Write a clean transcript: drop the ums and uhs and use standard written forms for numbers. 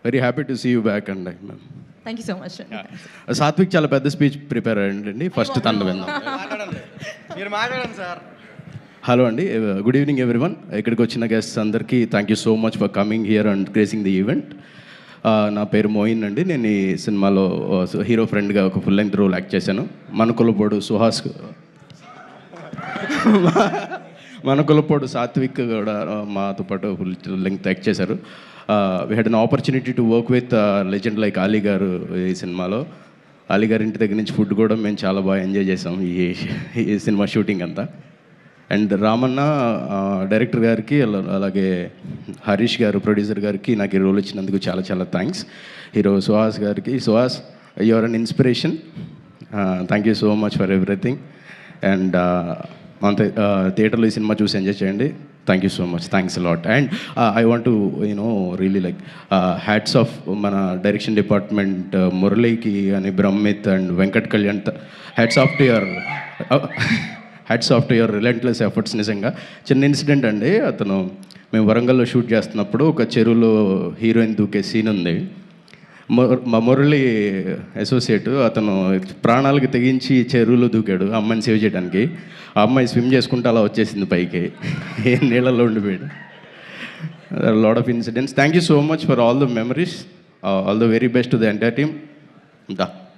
Very happy to see you back అండి. Thank you so much. Satvik చాలా పెద్ద speech prepare అయ్యండి. ఫస్ట్ తను విందాం. మీరు మాట్లాడండి సార్. హలో అండి, గుడ్ ఈవినింగ్ ఎవ్రీవన్. ఇక్కడికి వచ్చిన గెస్ట్స్ అందరికీ thank you so much for coming here and gracing the event. నా పేరు మోయిన్ అండి. నేను ఈ సినిమాలో హీరో ఫ్రెండ్గా ఒక ఫుల్ లెంగ్త్ రోల్ యాక్ట్ చేశాను. మనకులపోడు సుహాస్, మనకులపోడు సాత్విక్ కూడా మాతో పాటు ఫుల్ లెంగ్త్ యాక్ట్ చేశారు. We had an opportunity to work with legend like Ali గారు ఈ సినిమాలో. అలీ గారి ఇంటి దగ్గర నుంచి ఫుడ్ కూడా మేము చాలా బాగా ఎంజాయ్ చేసాం ఈ సినిమా షూటింగ్ అంతా. అండ్ రామన్న డైరెక్టర్ గారికి, అలాగే హరీష్ గారు ప్రొడ్యూసర్ గారికి నాకు ఈ రోల్ ఇచ్చినందుకు చాలా చాలా థ్యాంక్స్. హీరో సుహాస్ గారికి, Suhas you are an inspiration. Thank you so much for everything. And అంతే, థియేటర్లో ఈ సినిమా చూసి ఎంజాయ్ చేయండి. Thank you so much, thanks a lot. And I want to really like hats off మన డైరెక్షన్ డిపార్ట్మెంట్ మురళీకి అని, Brahmith and Venkat Kalyan, hats off to your relentless efforts. నిజంగా చిన్న ఇన్సిడెంట్ అండి. మేము వరంగల్లో షూట్ చేస్తున్నప్పుడు ఒక చెరువులో హీరోయిన్ దూకే సీన్ ఉంది. మా మురళి అసోసియేట్ అతను ప్రాణాలకు తెగించి చెరువులో దూకాడు ఆ అమ్మాయిని సేవ్ చేయడానికి. ఆ అమ్మాయి స్విమ్ చేసుకుంటూ అలా వచ్చేసింది పైకి, ఏ నీళ్ళల్లో ఉండిపోయాడు. Lot of incidents. Thank you so much for all the memories. All the very best to the entire team.